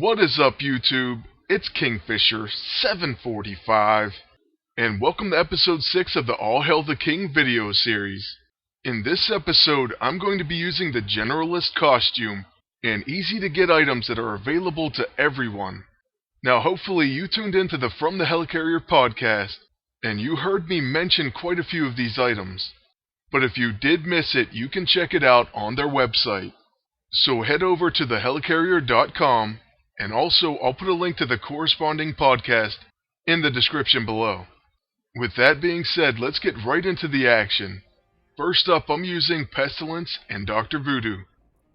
What is up, YouTube? It's Kingfisher745, and welcome to episode 6 of the All Hail the King video series. In this episode, I'm going to be using the Generalist costume and easy to get items that are available to everyone. Now hopefully you tuned into the From the Helicarrier podcast, and you heard me mention quite a few of these items. But if you did miss it, you can check it out on their website. So head over to thehelicarrier.com, and also I'll put a link to the corresponding podcast in the description below. With that being said, let's get right into the action. First up, I'm using Pestilence and Dr. Voodoo.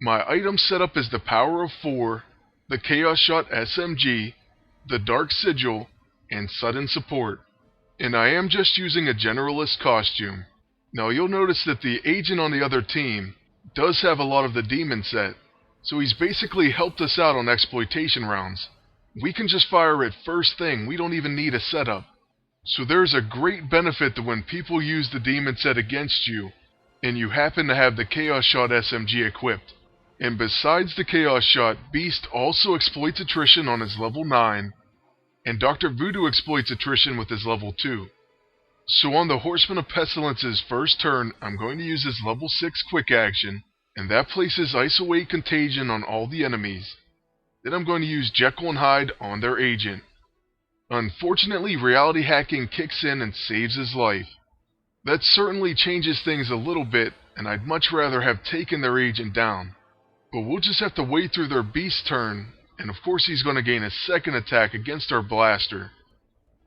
My item setup is the Power of 4, the Chaos Shot SMG, the Dark Sigil, and Sudden Support. And I am just using a Generalist costume. Now you'll notice that the agent on the other team does have a lot of the demon set, so he's basically helped us out on Exploitation Rounds. We can just fire it first thing, we don't even need a setup. So there's a great benefit to when people use the demon set against you, and you happen to have the Chaos Shot SMG equipped. And besides the Chaos Shot, Beast also exploits attrition on his level 9, and Dr. Voodoo exploits attrition with his level 2. So on the Horseman of Pestilence's first turn, I'm going to use his level 6 quick action, and that places Isolate Contagion on all the enemies. Then I'm going to use Jekyll and Hyde on their agent. Unfortunately, reality hacking kicks in and saves his life. That certainly changes things a little bit, and I'd much rather have taken their agent down. But we'll just have to wait through their beast turn, and of course he's going to gain a second attack against our blaster.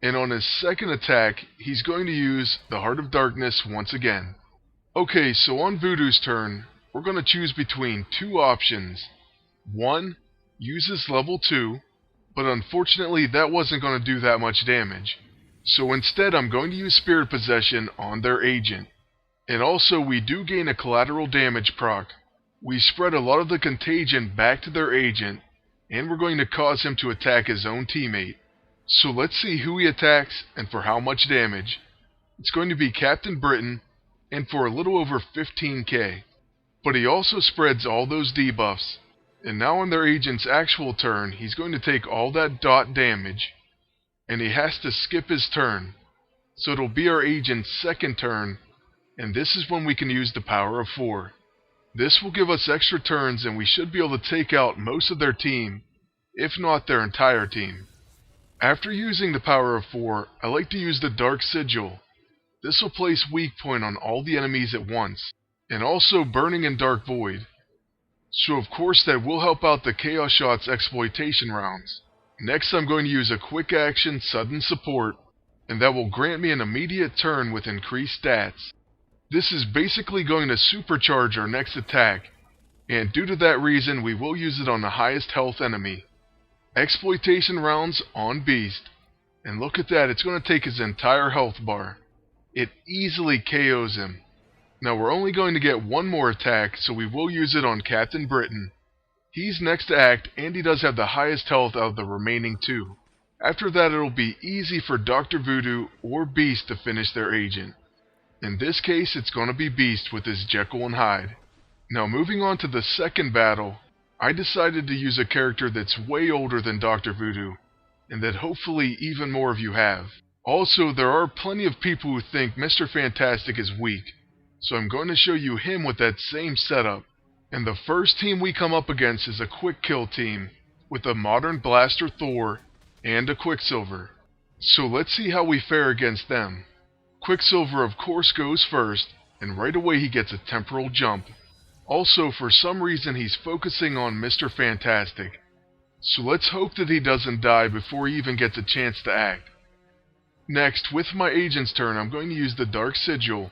And on his second attack, he's going to use the Heart of Darkness once again. Okay, so on Voodoo's turn, we're going to choose between two options. One, use his level 2, but unfortunately that wasn't going to do that much damage. So instead I'm going to use Spirit Possession on their agent. And also we do gain a collateral damage proc. We spread a lot of the contagion back to their agent, and we're going to cause him to attack his own teammate. So let's see who he attacks and for how much damage. It's going to be Captain Britain, and for a little over 15k. But he also spreads all those debuffs, and now on their agent's actual turn, he's going to take all that dot damage, and he has to skip his turn. So it'll be our agent's second turn, and this is when we can use the Power of 4. This will give us extra turns, and we should be able to take out most of their team, if not their entire team. After using the Power of 4, I like to use the Dark Sigil. This will place Weak Point on all the enemies at once, and also Burning and Dark Void. So of course that will help out the Chaos Shot's Exploitation Rounds. Next I'm going to use a quick action Sudden Support, and that will grant me an immediate turn with increased stats. This is basically going to supercharge our next attack, and due to that reason we will use it on the highest health enemy. Exploitation Rounds on Beast, and look at that, it's going to take his entire health bar. It easily KOs him. Now we're only going to get one more attack, so we will use it on Captain Britain. He's next to act, and he does have the highest health out of the remaining two. After that it'll be easy for Dr. Voodoo or Beast to finish their agent. In this case it's going to be Beast with his Jekyll and Hyde. Now moving on to the second battle, I decided to use a character that's way older than Dr. Voodoo, and that hopefully even more of you have. Also, there are plenty of people who think Mr. Fantastic is weak, so I'm going to show you him with that same setup. And the first team we come up against is a quick kill team, with a Modern Blaster Thor and a Quicksilver. So let's see how we fare against them. Quicksilver of course goes first, and right away he gets a Temporal Jump. Also, for some reason he's focusing on Mr. Fantastic, so let's hope that he doesn't die before he even gets a chance to act. Next, with my agent's turn, I'm going to use the Dark Sigil.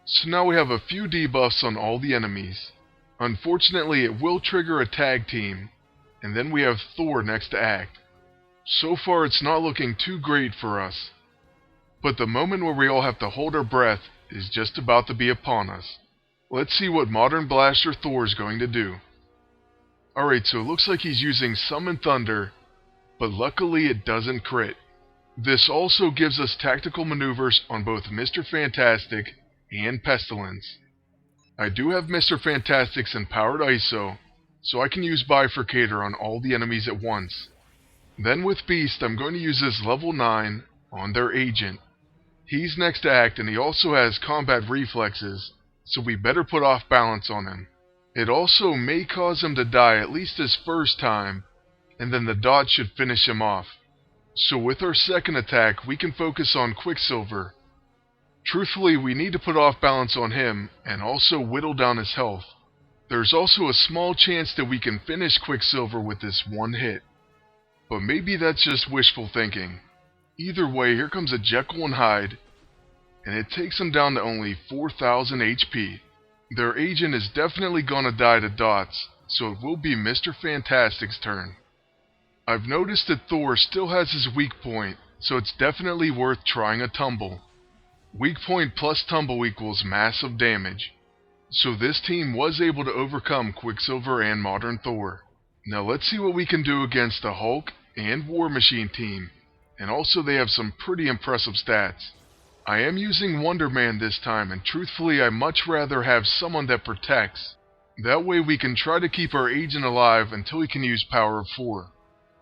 So now we have a few debuffs on all the enemies. Unfortunately, it will trigger a tag team, and then we have Thor next to act. So far it's not looking too great for us, but the moment where we all have to hold our breath is just about to be upon us. Let's see what Modern Blaster Thor is going to do. Alright, so it looks like he's using Summon Thunder, but luckily it doesn't crit. This also gives us tactical maneuvers on both Mr. Fantastic and Pestilence. I do have Mr. Fantastic's Empowered ISO, so I can use Bifurcator on all the enemies at once. Then with Beast, I'm going to use his level 9 on their agent. He's next to act, and he also has combat reflexes, so we better put off balance on him. It also may cause him to die at least his first time, and then the dot should finish him off. So with our second attack, we can focus on Quicksilver. Truthfully, we need to put off balance on him, and also whittle down his health. There's also a small chance that we can finish Quicksilver with this one hit. But maybe that's just wishful thinking. Either way, here comes a Jekyll and Hyde, and it takes him down to only 4,000 HP. Their agent is definitely gonna die to dots, so it will be Mr. Fantastic's turn. I've noticed that Thor still has his weak point, so it's definitely worth trying a Tumble. Weak point plus Tumble equals massive damage. So this team was able to overcome Quicksilver and Modern Thor. Now let's see what we can do against the Hulk and War Machine team, and also they have some pretty impressive stats. I am using Wonder Man this time, and truthfully I much rather have someone that protects. That way we can try to keep our agent alive until he can use Power of 4.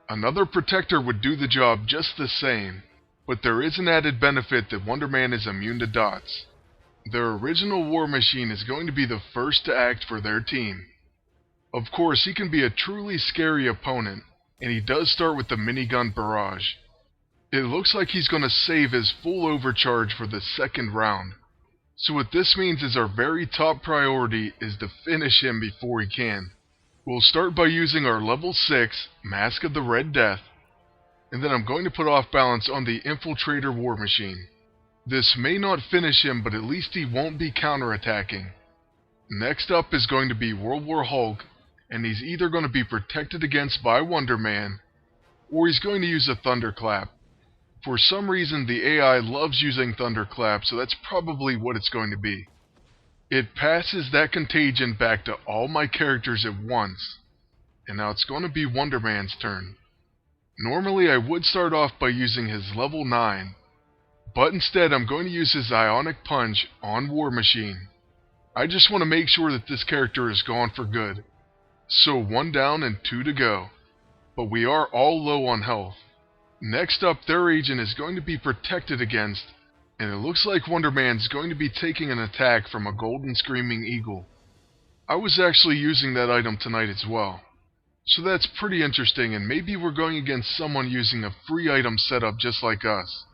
Another protector would do the job just the same, but there is an added benefit that Wonder Man is immune to dots. Their original War Machine is going to be the first to act for their team. Of course, he can be a truly scary opponent, and he does start with the Minigun Barrage. It looks like he's going to save his full overcharge for the second round. So what this means is our very top priority is to finish him before he can. We'll start by using our level 6 Masque of the Red Death, and then I'm going to put off balance on the Infiltrator War Machine. This may not finish him, but at least he won't be counterattacking. Next up is going to be World War Hulk, and he's either going to be protected against by Wonder Man, or he's going to use a Thunderclap. For some reason the AI loves using Thunderclap, so that's probably what it's going to be. It passes that Contagion back to all my characters at once, and now it's going to be Wonder Man's turn. Normally I would start off by using his level 9, but instead I'm going to use his Ionic Punch on War Machine. I just want to make sure that this character is gone for good. So 1 down and 2 to go. But we are all low on health. Next up, their agent is going to be protected against, and it looks like Wonder Man's going to be taking an attack from a Golden Screaming Eagle. I was actually using that item tonight as well. So that's pretty interesting, and maybe we're going against someone using a free item setup just like us.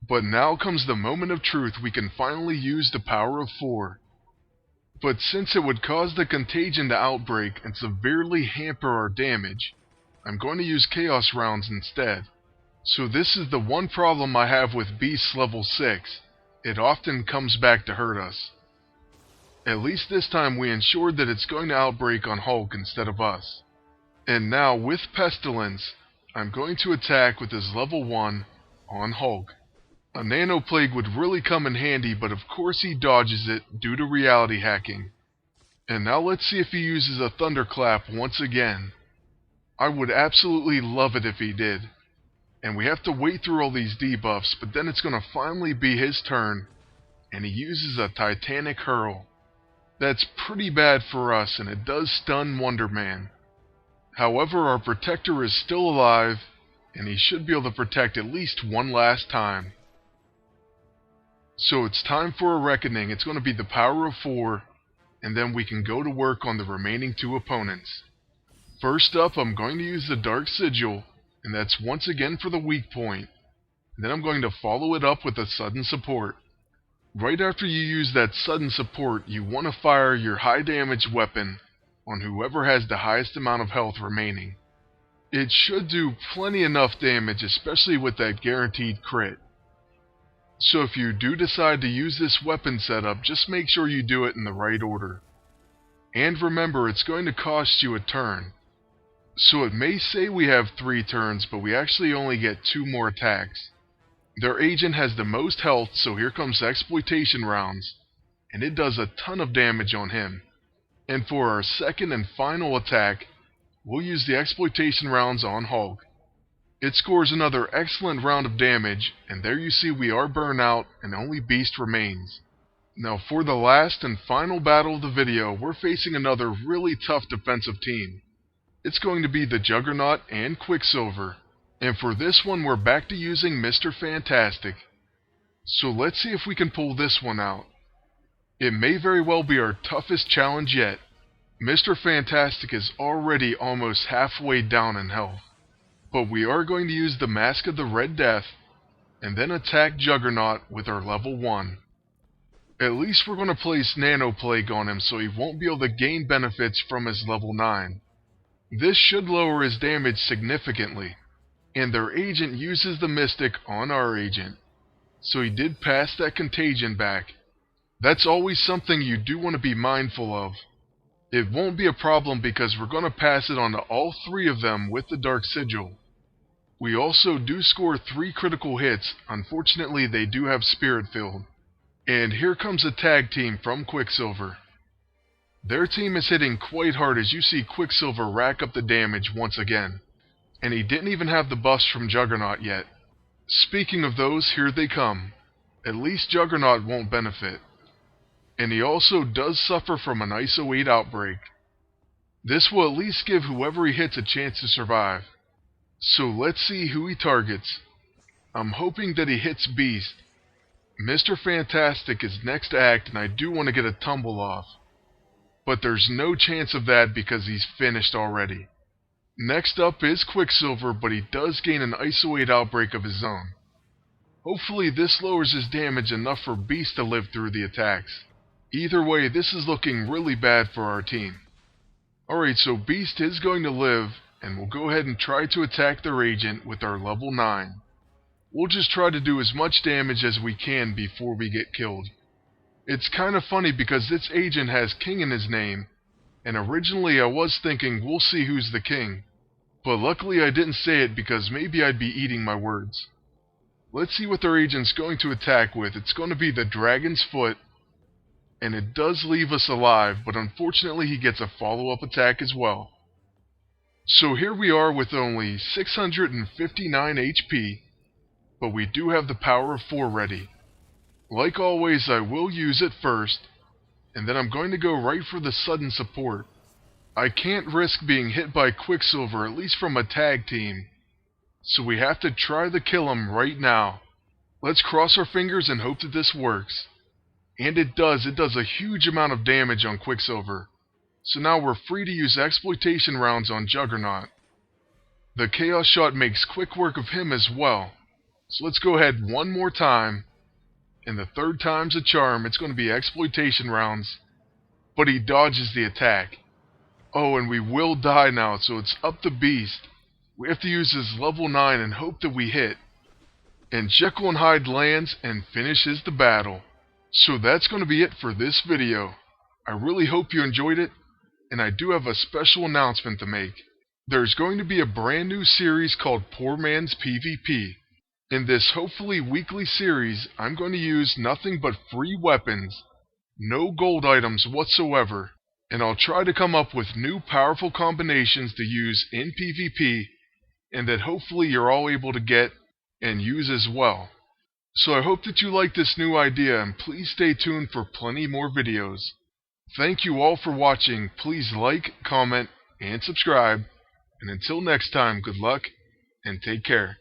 But now comes the moment of truth. We can finally use the Power of 4. But since it would cause the Contagion to outbreak and severely hamper our damage, I'm going to use Chaos Rounds instead. So this is the one problem I have with Beast's level 6. It often comes back to hurt us. At least this time we ensured that it's going to outbreak on Hulk instead of us. And now with Pestilence, I'm going to attack with his level 1 on Hulk. A Nano Plague would really come in handy, but of course he dodges it due to reality hacking. And now let's see if he uses a Thunderclap once again. I would absolutely love it if he did. And we have to wait through all these debuffs, but then it's going to finally be his turn, and he uses a Titanic Hurl. That's pretty bad for us, and it does stun Wonder Man. However, our Protector is still alive, and he should be able to protect at least one last time. So it's time for a reckoning. It's going to be the Power of 4, and then we can go to work on the remaining 2 opponents. First up, I'm going to use the Dark Sigil, and that's once again for the weak point. Then I'm going to follow it up with a Sudden Support. Right after you use that Sudden Support, you want to fire your high damage weapon on whoever has the highest amount of health remaining. It should do plenty enough damage, especially with that guaranteed crit. So if you do decide to use this weapon setup, just make sure you do it in the right order. And remember, it's going to cost you a turn. So it may say we have 3 turns, but we actually only get 2 more attacks. Their agent has the most health, so here comes Exploitation Rounds, and it does a ton of damage on him. And for our second and final attack, we'll use the Exploitation Rounds on Hulk. It scores another excellent round of damage, and there you see we are burnt out and only Beast remains. Now for the last and final battle of the video, we're facing another really tough defensive team. It's going to be the Juggernaut and Quicksilver. And for this one, we're back to using Mr. Fantastic. So let's see if we can pull this one out. It may very well be our toughest challenge yet. Mr. Fantastic is already almost halfway down in health. But we are going to use the Masque of the Red Death, and then attack Juggernaut with our level 1. At least we're going to place Nano Plague on him so he won't be able to gain benefits from his level 9. This should lower his damage significantly, and their agent uses the Mystic on our agent. So he did pass that Contagion back. That's always something you do want to be mindful of. It won't be a problem because we're going to pass it on to all 3 of them with the Dark Sigil. We also do score 3 critical hits. Unfortunately, they do have Spirit Field. And here comes a tag team from Quicksilver. Their team is hitting quite hard as you see Quicksilver rack up the damage once again. And he didn't even have the buffs from Juggernaut yet. Speaking of those, here they come. At least Juggernaut won't benefit. And he also does suffer from an ISO 8 outbreak. This will at least give whoever he hits a chance to survive. So let's see who he targets. I'm hoping that he hits Beast. Mr. Fantastic is next to act and I do want to get a Tumble off. But there's no chance of that because he's finished already. Next up is Quicksilver, but he does gain an ISO 8 outbreak of his own. Hopefully this lowers his damage enough for Beast to live through the attacks. Either way, this is looking really bad for our team. Alright, so Beast is going to live, and we'll go ahead and try to attack their agent with our level 9. We'll just try to do as much damage as we can before we get killed. It's kind of funny because this agent has King in his name, and originally I was thinking we'll see who's the king. But luckily I didn't say it because maybe I'd be eating my words. Let's see what their agent's going to attack with. It's going to be the Dragon's Foot, and it does leave us alive, but unfortunately he gets a follow-up attack as well. So here we are with only 659 HP, but we do have the power of 4 ready. Like always, I will use it first, and then I'm going to go right for the sudden support. I can't risk being hit by Quicksilver, at least from a tag team, so we have to try to kill him right now. Let's cross our fingers and hope that this works. And it does a huge amount of damage on Quicksilver. So now we're free to use Exploitation Rounds on Juggernaut. The Chaos Shot makes quick work of him as well. So let's go ahead one more time. And the 3rd time's a charm. It's going to be Exploitation Rounds. But he dodges the attack. Oh, and we will die now, so it's up to Beast. We have to use his level 9 and hope that we hit. And Jekyll and Hyde lands and finishes the battle. So that's going to be it for this video. I really hope you enjoyed it, and I do have a special announcement to make. There's going to be a brand new series called Poor Man's PvP. In this hopefully weekly series, I'm going to use nothing but free weapons, no gold items whatsoever, and I'll try to come up with new powerful combinations to use in PvP, and that hopefully you're all able to get and use as well. So I hope that you like this new idea, and please stay tuned for plenty more videos. Thank you all for watching. Please like, comment, and subscribe. And until next time, good luck, and take care.